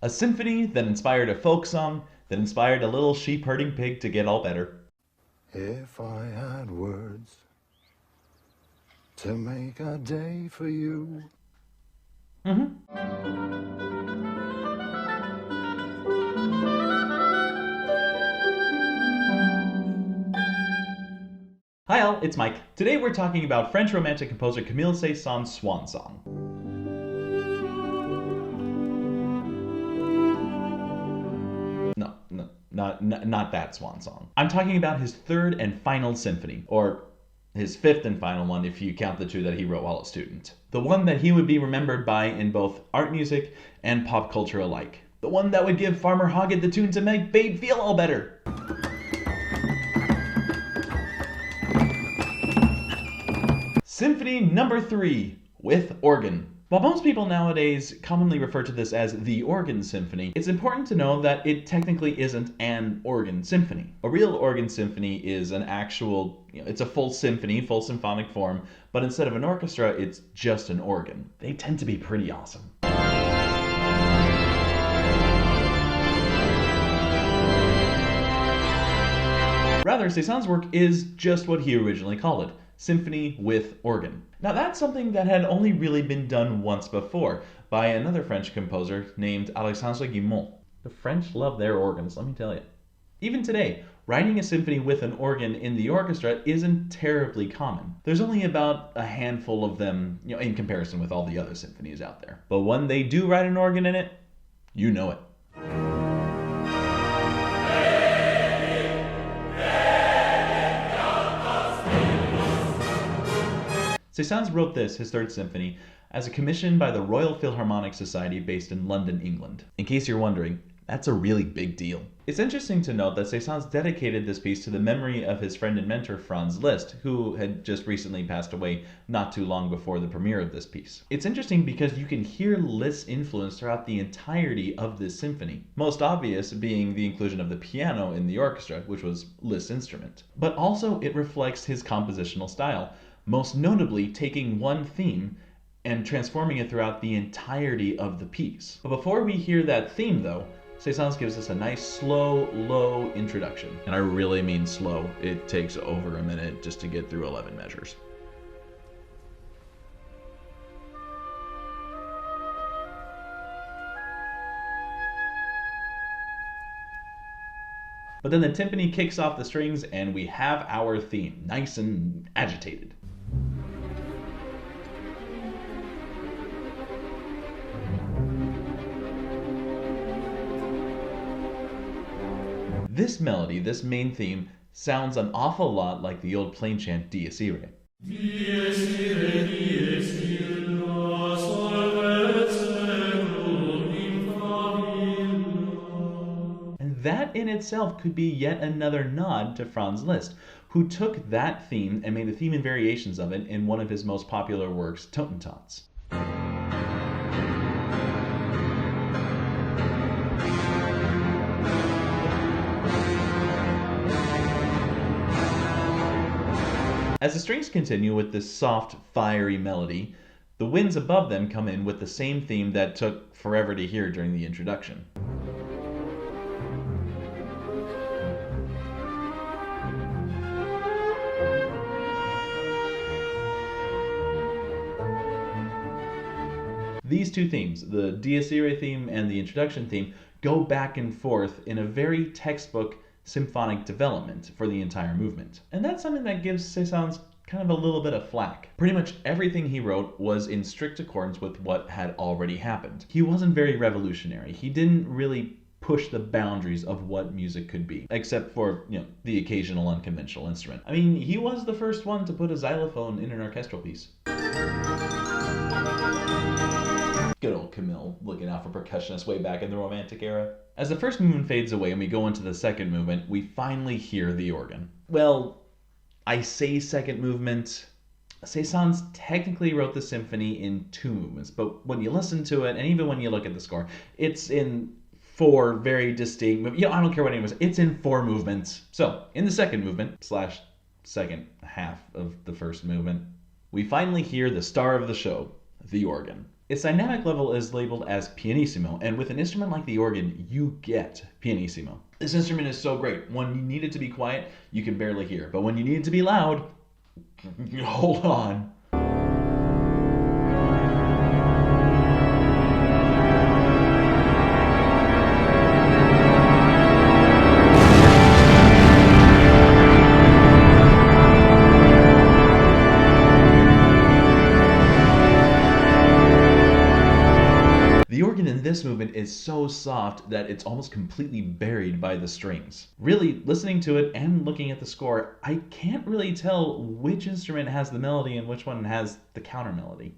A symphony that inspired a folk song, that inspired a little sheep-herding pig to get all better. If I had words to make a day for you. Hi all, it's Mike. Today we're talking about French Romantic composer Camille Saint-Saëns' Swan Song. Not that Swan Song. I'm talking about his third and final symphony, or his fifth and final one if you count the two that he wrote while a student. The one that he would be remembered by in both art music and pop culture alike. The one that would give Farmer Hoggett the tune to make Babe feel all better. Symphony number 3, with organ. While most people nowadays commonly refer to this as the Organ Symphony, it's important to know that it technically isn't an organ symphony. A real organ symphony is an actual, it's a full symphony, full symphonic form, but instead of an orchestra, it's just an organ. They tend to be pretty awesome. Rather, Saint-Saëns' work is just what he originally called it. Symphony with organ. Now that's something that had only really been done once before by another French composer named Alexandre Guilmant. The French love their organs, let me tell you. Even today, writing a symphony with an organ in the orchestra isn't terribly common. There's only about a handful of them, in comparison with all the other symphonies out there. But when they do write an organ in it, you know it. Saint-Saëns wrote this, his third symphony, as a commission by the Royal Philharmonic Society based in London, England. In case you're wondering, that's a really big deal. It's interesting to note that Saint-Saëns dedicated this piece to the memory of his friend and mentor Franz Liszt, who had just recently passed away not too long before the premiere of this piece. It's interesting because you can hear Liszt's influence throughout the entirety of this symphony, most obvious being the inclusion of the piano in the orchestra, which was Liszt's instrument. But also it reflects his compositional style, most notably taking one theme and transforming it throughout the entirety of the piece. But before we hear that theme though, Saint-Saëns gives us a nice slow, low introduction. And I really mean slow. It takes over a minute just to get through 11 measures. But then the timpani kicks off the strings and we have our theme, nice and agitated. This melody, this main theme, sounds an awful lot like the old plain chant Dies Irae. And that in itself could be yet another nod to Franz Liszt, who took that theme and made the theme and variations of it in one of his most popular works, TOTENTANZ. As the strings continue with this soft, fiery melody, the winds above them come in with the same theme that took forever to hear during the introduction. These two themes, the Dies Irae theme and the introduction theme, go back and forth in a very textbook symphonic development for the entire movement. And that's something that gives Saint-Saëns kind of a little bit of flack. Pretty much everything he wrote was in strict accordance with what had already happened. He wasn't very revolutionary. He didn't really push the boundaries of what music could be, except for, the occasional unconventional instrument. I mean, he was the first one to put a xylophone in an orchestral piece. Good old Camille, looking out for percussionists way back in the Romantic era. As the first movement fades away and we go into the second movement, we finally hear the organ. Well, I say second movement. Saint-Saëns technically wrote the symphony in 2 movements, but when you listen to it, and even when you look at the score, it's in 4 very distinct movements. I don't care what anyone says, it's in 4 movements. So, in the second movement, / second half of the first movement, we finally hear the star of the show, the organ. Its dynamic level is labeled as pianissimo, and with an instrument like the organ, you get pianissimo. This instrument is so great. When you need it to be quiet, you can barely hear, but when you need it to be loud, hold on. The organ in this movement is so soft that it's almost completely buried by the strings. Really, listening to it and looking at the score, I can't really tell which instrument has the melody and which one has the counter melody.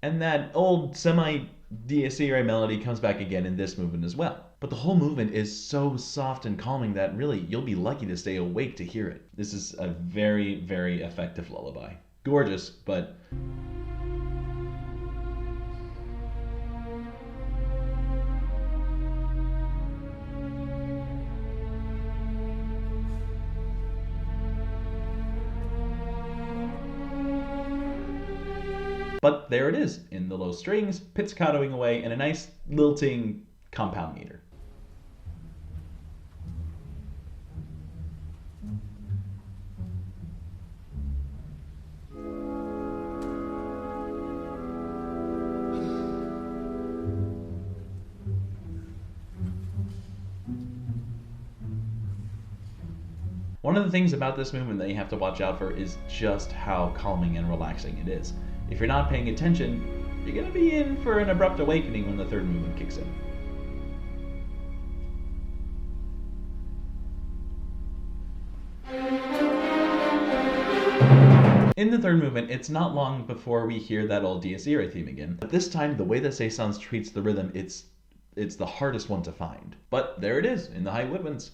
And that old semi-Dies Irae melody comes back again in this movement as well. But the whole movement is so soft and calming that really you'll be lucky to stay awake to hear it. This is a very, very effective lullaby. Gorgeous, but... But there it is, in the low strings, pizzicatoing away, and a nice lilting compound meter. One of the things about this movement that you have to watch out for is just how calming and relaxing it is. If you're not paying attention, you're going to be in for an abrupt awakening when the third movement kicks in. In the third movement, it's not long before we hear that old Dies Irae theme again, but this time the way that Saint-Saëns treats the rhythm, it's the hardest one to find. But there it is, in the high woodwinds.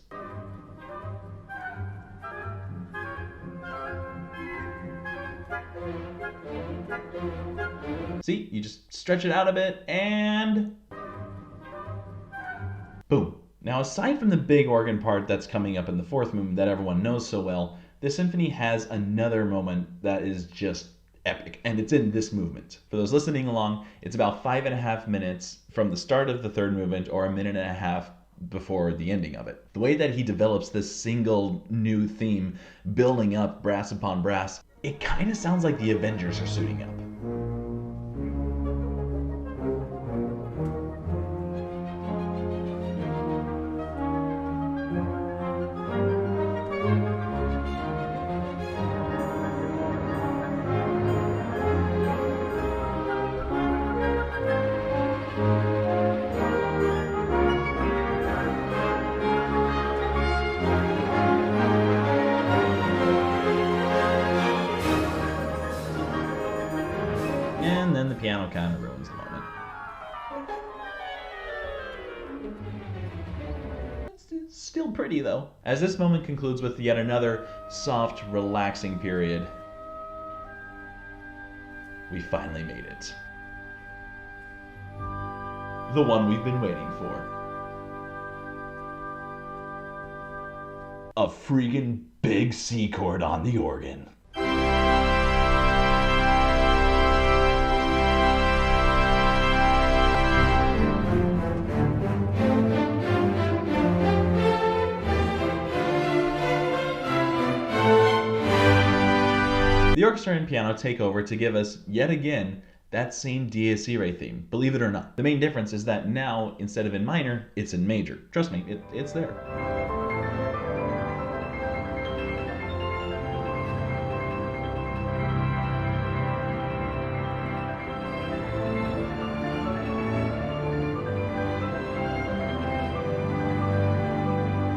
See, you just stretch it out a bit, and boom. Now, aside from the big organ part that's coming up in the fourth movement that everyone knows so well, the symphony has another moment that is just epic, and it's in this movement. For those listening along, it's about 5.5 minutes from the start of the third movement, or 1.5 minutes before the ending of it. The way that he develops this single new theme, building up brass upon brass, it kind of sounds like the Avengers are suiting up. And then the piano kind of ruins the moment. It's still pretty though. As this moment concludes with yet another soft, relaxing period, we finally made it. The one we've been waiting for. A freaking big C chord on the organ. The orchestra and piano take over to give us, yet again, that same Dies Irae theme, believe it or not. The main difference is that now, instead of in minor, it's in major. Trust me, it's there.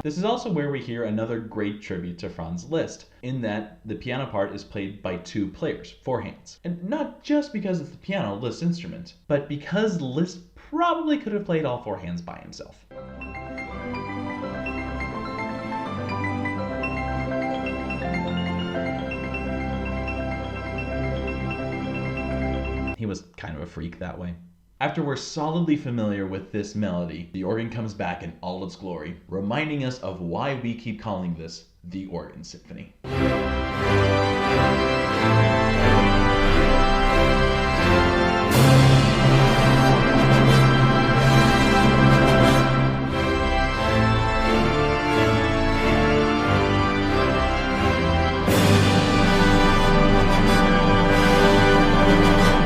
This is also where we hear another great tribute to Franz Liszt, in that the piano part is played by two players, four hands. And not just because it's the piano, Liszt's instrument, but because Liszt probably could have played all four hands by himself. He was kind of a freak that way. After we're solidly familiar with this melody, the organ comes back in all its glory, reminding us of why we keep calling this the Organ Symphony.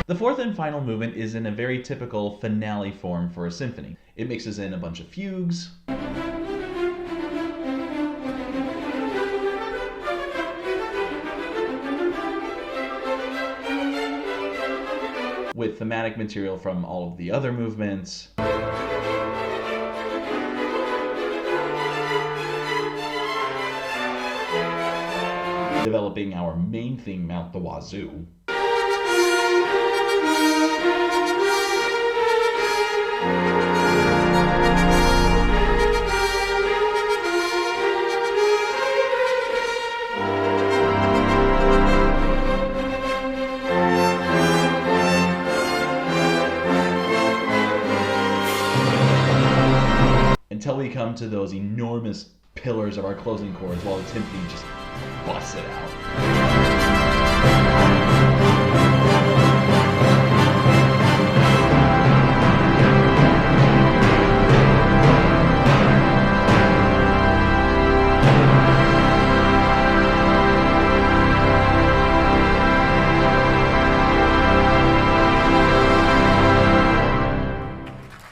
The fourth and final movement is in a very typical finale form for a symphony. It mixes in a bunch of fugues, with thematic material from all of the other movements, developing our main theme out the wazoo. Until we come to those enormous pillars of our closing chords while the timpani just busts it out.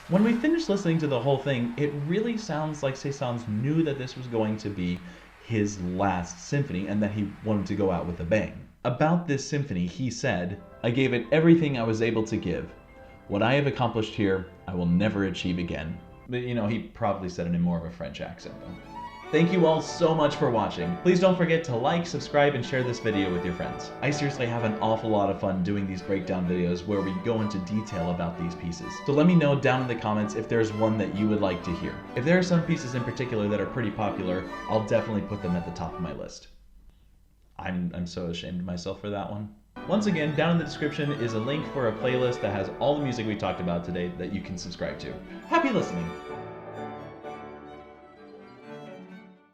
When we finished listening to the whole thing, it really sounds like Saint-Saëns knew that this was going to be his last symphony and that he wanted to go out with a bang. About this symphony, he said, "I gave it everything I was able to give. What I have accomplished here, I will never achieve again." But you know, he probably said it in more of a French accent though. Thank you all so much for watching. Please don't forget to like, subscribe, and share this video with your friends. I seriously have an awful lot of fun doing these breakdown videos where we go into detail about these pieces. So let me know down in the comments if there's one that you would like to hear. If there are some pieces in particular that are pretty popular, I'll definitely put them at the top of my list. I'm so ashamed of myself for that one. Once again, down in the description is a link for a playlist that has all the music we talked about today that you can subscribe to. Happy listening!